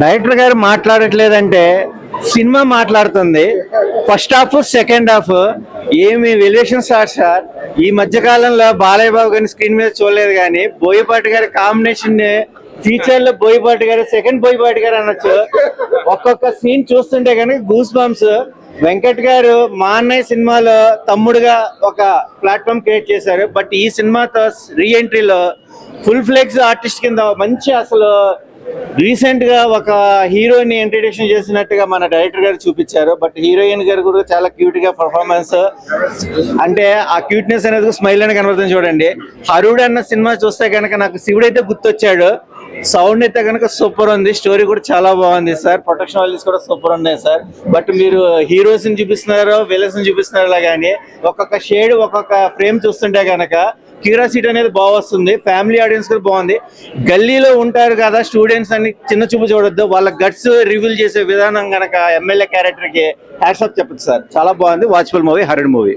Director గారు మాట్లాడట్లేదంటే cinema మాట్లాడుతుంది. First half second half ఏమి వెలివేషన్ సార్. ఈ మధ్య కాలంలో బాలయ్య బాబు గారిని స్క్రీన్ మీద చూడలేదు, కానీ బోయపాటి గారి కాంబినేషన్ ఫ్యూచర్ లో బోయపాటి గారు సెకండ్ బోయపాటి గారు అనొచ్చు. ఒక్కొక్క సీన్ చూస్తుంటే కనుక గూస్ బంప్స్. వెంకట్ గారు మా అన్నయ్య సినిమాలో తమ్ముడుగా ఒక ప్లాట్ఫామ్ క్రియేట్ చేశారు. బట్ ఈ సినిమాతో రీఎంట్రీలో ఫుల్ ఫ్లెక్స్ ఆర్టిస్ట్ కింద మంచి అసలు రీసెంట్ గా ఒక హీరోయిన్ ఇంట్రడక్షన్ చేసినట్టుగా మన డైరెక్టర్ గారు చూపించారు. బట్ హీరోయిన్ గారు కూడా చాలా క్యూట్ గా పర్ఫార్మెన్స్, అంటే ఆ క్యూట్నెస్ అనేది స్మైల్ అని కనబడుతుంది. చూడండి, హరుడు అన్న సినిమా చూస్తే కనుక నాకు శివుడు అయితే గుర్తొచ్చాడు. సౌండ్ అయితే కనుక సూపర్ ఉంది, స్టోరీ కూడా చాలా బాగుంది సార్, ప్రొటెక్షన్ వాల్యూస్ కూడా సూపర్ ఉన్నాయి సార్. బట్ మీరు హీరోస్ ని చూపిస్తున్నారు, విలన్స్ ని చూపిస్తున్నారు, కానీ ఒక్కొక్క షేడ్ ఒక్కొక్క ఫ్రేమ్ చూస్తుంటే కనుక క్యూరియాసిటీ అనేది బాగా వస్తుంది. ఫ్యామిలీ ఆడియన్స్ కూడా బాగుంది. గల్లీలో ఉంటారు కదా స్టూడెంట్స్ అని చిన్న చూపు చూడొద్దు, వాళ్ళ గట్స్ రివీల్ చేసే విధానం కనుక ఎమ్మెల్యే క్యారెక్టర్ కి హ్యాట్స్ ఆఫ్ చెప్పచ్చు సార్. చాలా బాగుంది వాచ్ఫుల్ మూవీ, హర్రర్ మూవీ.